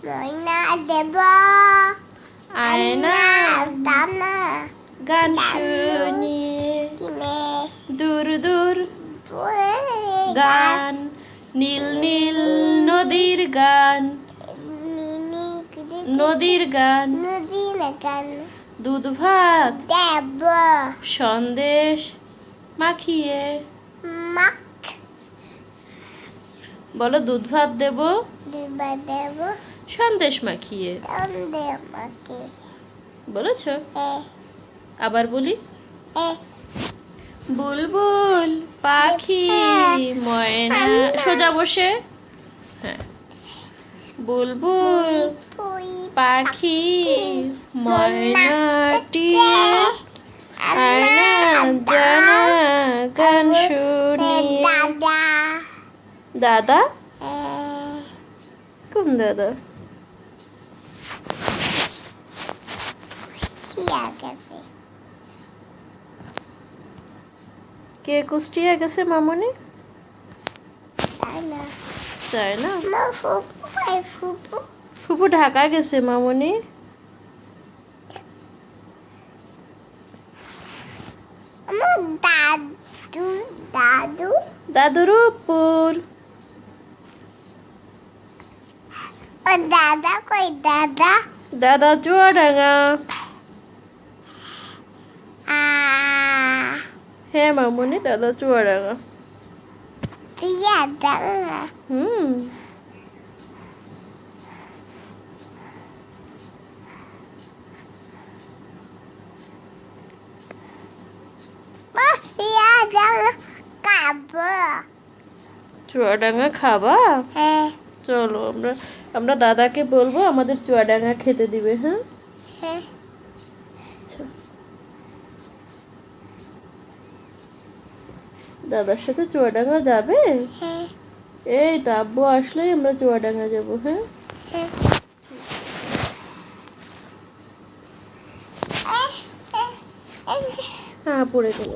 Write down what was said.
ময়না দেব আয়না দানা গান শুনিয়ে দূর দূর গান নীল নীল নদীর গান নদীর গান দুধ ভাত দেব সন্দেশ মাখিয়ে মাক বলো দুধ ভাত দেব দেব সন্দেশ মাখিয়ে তন্দে মাকে বলেছ এ আবার বলি এ বুলবুল পাখি ময়না সোজা বসে হ্যাঁ বুলবুল পুই পাখি ময়নাটি আয়না জানা গান শুনিয়ে দাদা দাদা কোন দাদা কে কুষ্টিয়া গেছে মামনি তাই না ফুপু ঢাকা গেছে মামনি দাদু দাদু দাদুরপুর ও দাদা কই দাদা দাদা চুয়াডাঙ্গা হ্যাঁ মামনি দাদা চুয়াডাঙ্গা টিয়া দাঙ্গা মাসিয়া দাঙ্গা কাবো চুয়াডাঙ্গা খাবা হ্যাঁ চলো আমরা দাদাকে বলবো আমাদের চুয়াডাঙ্গা খেতে দিবে হ্যাঁ হ্যাঁ আচ্ছা। দাদার সাথে চুয়াডাঙ্গা যাবে হ্যাঁ এই তো আব্বু আসলেই আমরা চুয়াডাঙ্গা যাবো হ্যাঁ হ্যাঁ পড়ে গেল